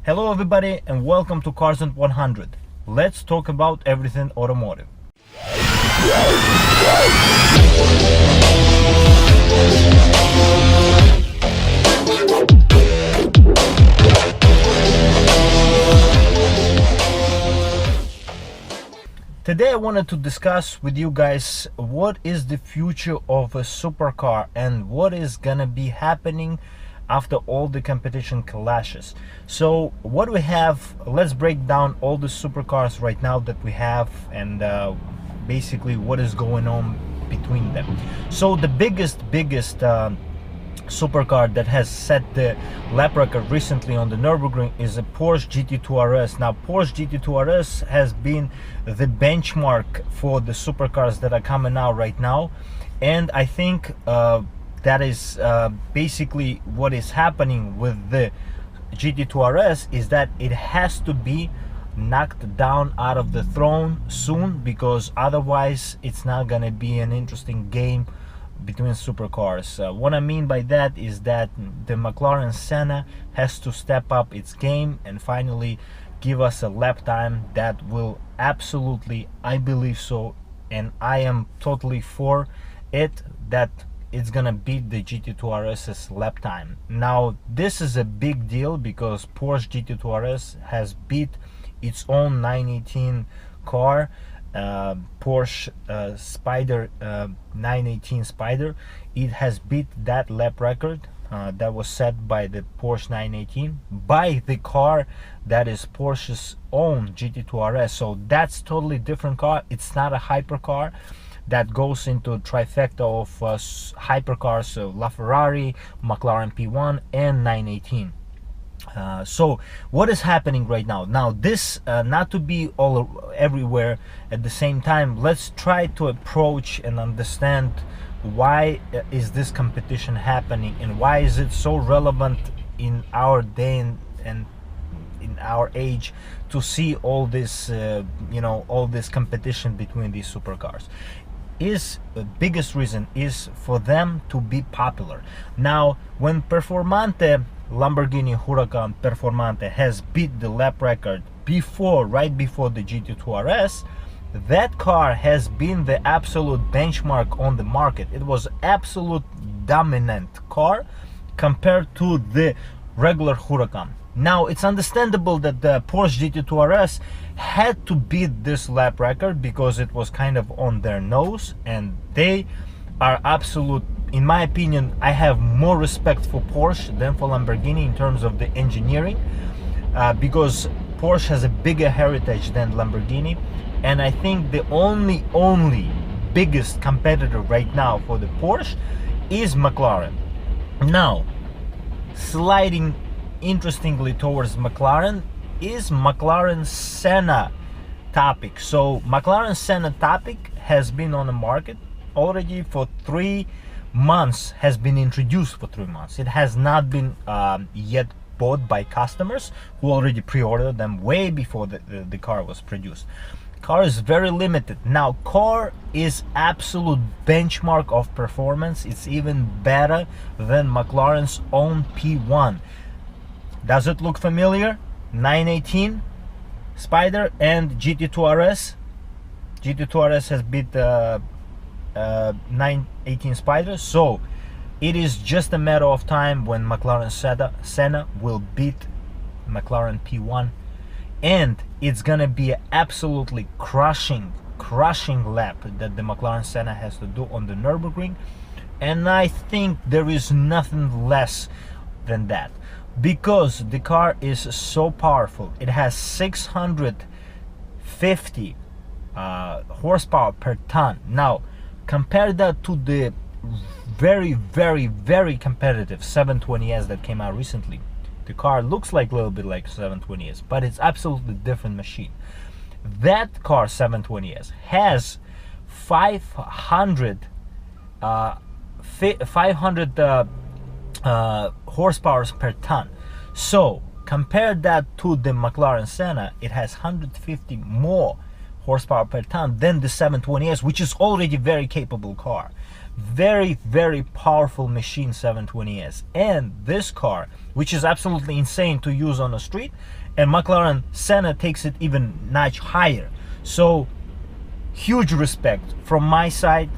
Hello everybody and welcome to Cars and 100. Let's talk about everything automotive. Today I wanted to discuss with you guys what is the future of a supercar and what is gonna be happening after all the competition clashes. So what we have, let's break down all the supercars right now that we have and basically what is going on between them. So the biggest supercar that has set the lap record recently on the Nürburgring is a Porsche Gt2 Rs. Now Porsche Gt2 Rs has been the benchmark for the supercars that are coming out right now, and I think that is basically what is happening with the Gt2 Rs is that it has to be knocked down out of the throne soon, because otherwise it's not gonna be an interesting game between supercars. What I mean by that is that the Mclaren Senna has to step up its game and finally give us a lap time that will absolutely, I believe so, and I am totally for it, that it's gonna beat the Gt2 Rs's lap time. Now this is a big deal because Porsche Gt2 Rs has beat its own 918 car, Porsche Spider 918 Spider. It has beat that lap record that was set by the Porsche 918 by the car that is Porsche's own Gt2 Rs. So that's totally different car. It's not a hypercar that goes into trifecta of hypercars, LaFerrari, McLaren P1 and 918. So what is happening right now? Now this not to be all everywhere at the same time, let's try to approach and understand why is this competition happening and why is it so relevant in our day and in our age to see all this all this competition between these supercars. Is the biggest reason is for them to be popular. Now when Lamborghini Huracan Performante has beat the lap record right before the Gt2 Rs, that car has been the absolute benchmark on the market. It was absolute dominant car compared to the regular Huracan. Now it's understandable that the Porsche Gt2 Rs had to beat this lap record because it was kind of on their nose, and they are absolute, in my opinion, I have more respect for Porsche than for Lamborghini in terms of the engineering, because Porsche has a bigger heritage than Lamborghini, and I think the only biggest competitor right now for the Porsche is McLaren. Now sliding interestingly towards McLaren is Mclaren Senna topic. So Mclaren Senna topic has been on the market already for 3 months, has been introduced for 3 months. It has not been yet bought by customers who already pre-ordered them way before the car was produced. Car is very limited. Now car is absolute benchmark of performance. It's even better than McLaren's own P1. Does it look familiar? 918 Spider and Gt2 Rs. Gt2 Rs has beat 918 Spider, so it is just a matter of time when Mclaren Senna will beat McLaren P1, and it's gonna be an absolutely crushing lap that the McLaren Senna has to do on the Nürburgring, and I think there is nothing less than that, because the car is so powerful. It has 650 horsepower per ton. Now compare that to the very competitive 720S that came out recently. The car looks like a little bit like 720S, but it's absolutely different machine. That car 720S has 500 horsepower per ton. So compare that to the McLaren Senna, it has 150 more horsepower per ton than the 720S, which is already very capable car. Very powerful machine, 720S. And this car, which is absolutely insane to use on the street, and McLaren Senna takes it even notch higher. So huge respect from my side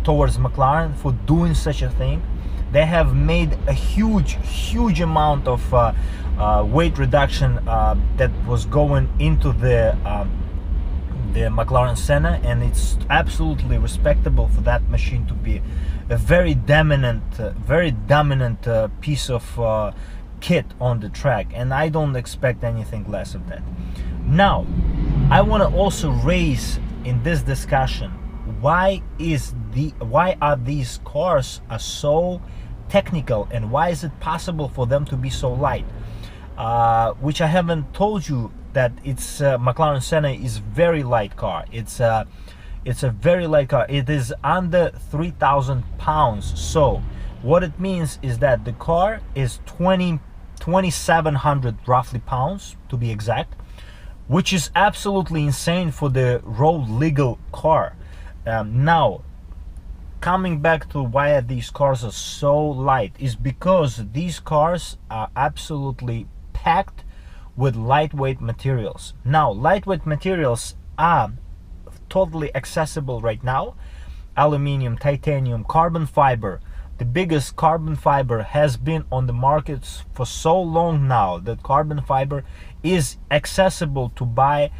towards McLaren for doing such a thing. They have made a huge amount of weight reduction that was going into the McLaren Senna, and it's absolutely respectable for that machine to be a very dominant piece of kit on the track, and I don't expect anything less of that. Now, I want to also raise in this discussion why are these cars so technical, and why is it possible for them to be so light? Which I haven't told you that it's McLaren Senna is very light car. It's a very light car. It is under 3,000 pounds. So what it means is that the car is 2,700 roughly pounds to be exact, which is absolutely insane for the road legal car. Now, coming back to why these cars are so light is because these cars are absolutely packed with lightweight materials. Now, lightweight materials are totally accessible right now. Aluminium, titanium, carbon fiber. The biggest carbon fiber has been on the markets for so long now that carbon fiber is accessible to buy,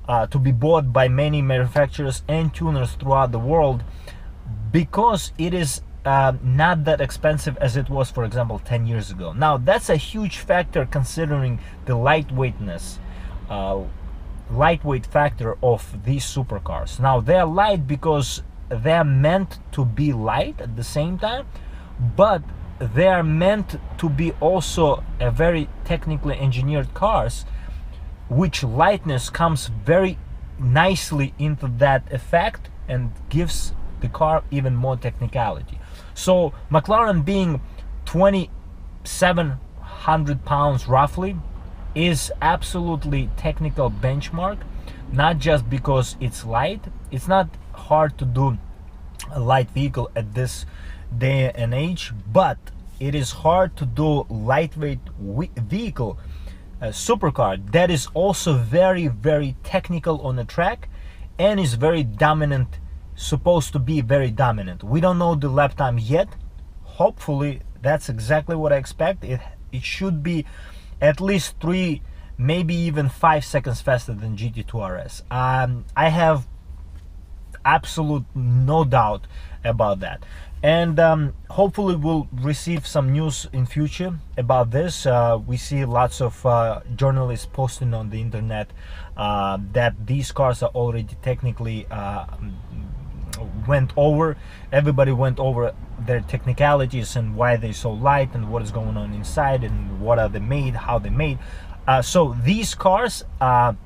to be bought by many manufacturers and tuners throughout the world, because it is not that expensive as it was, for example, 10 years ago. Now, that's a huge factor considering the lightweightness, lightweight factor of these supercars. Now, they're light because they're meant to be light at the same time, but they are meant to be also a very technically engineered cars, which lightness comes very nicely into that effect and gives the car even more technicality. So McLaren being 2,700 pounds roughly is absolutely technical benchmark, not just because it's light. It's not hard to do a light vehicle at this day and age, but it is hard to do lightweight vehicle, a supercar that is also very technical on the track and is very dominant, supposed to be very dominant. We don't know the lap time yet. Hopefully that's exactly what I expect. It should be at least 3, maybe even 5 seconds faster than GT2 RS. I have absolute no doubt about that, and hopefully we'll receive some news in future about this. We see lots of journalists posting on the internet that these cars are already technically everybody went over their technicalities and why they're so light and what is going on inside and what are they made, how they made. So these cars are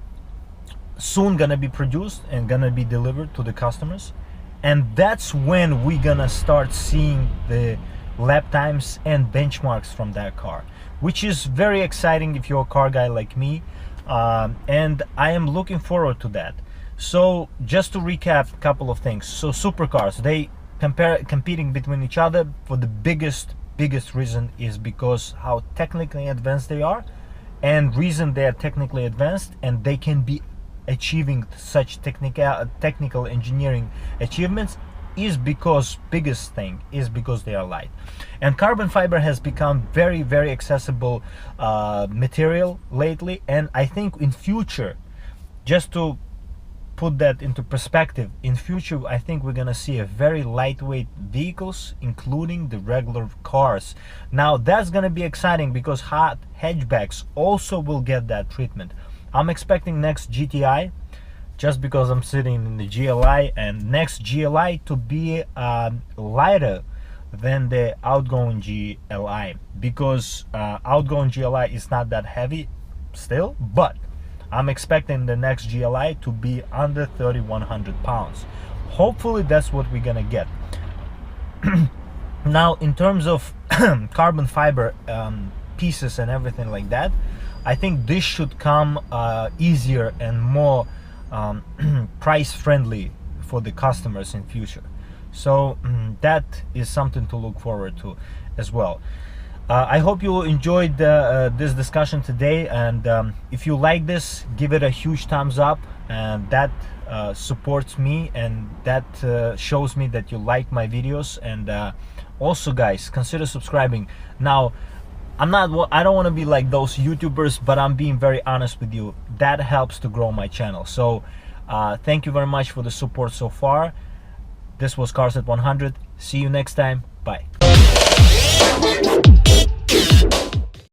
soon gonna be produced and gonna be delivered to the customers, and that's when we're gonna start seeing the lap times and benchmarks from that car, which is very exciting if you're a car guy like me, and I am looking forward to that. So just to recap a couple of things. So supercars, they competing between each other for the biggest reason is because how technically advanced they are, and reason they are technically advanced and they can be achieving such technical engineering achievements is because biggest thing is because they are light. And carbon fiber has become very accessible material lately, and I think in future, just to put that into perspective, in future I think we're gonna see a very lightweight vehicles, including the regular cars. Now that's gonna be exciting because hot hatchbacks also will get that treatment. I'm expecting next GTI, just because I'm sitting in the GLI, and next GLI to be lighter than the outgoing GLI, because outgoing GLI is not that heavy still, but I'm expecting the next GLI to be under 3,100 pounds. Hopefully that's what we're gonna get. Now, in terms of carbon fiber pieces and everything like that, I think this should come easier and more price friendly for the customers in future. So that is something to look forward to as well. I hope you enjoyed this discussion today, and if you like this, give it a huge thumbs up, and that supports me, and that shows me that you like my videos. And also, guys, consider subscribing. Now, I don't want to be like those YouTubers, but I'm being very honest with you. That helps to grow my channel. So thank you very much for the support so far. This was Cars at 100. See you next time. Bye.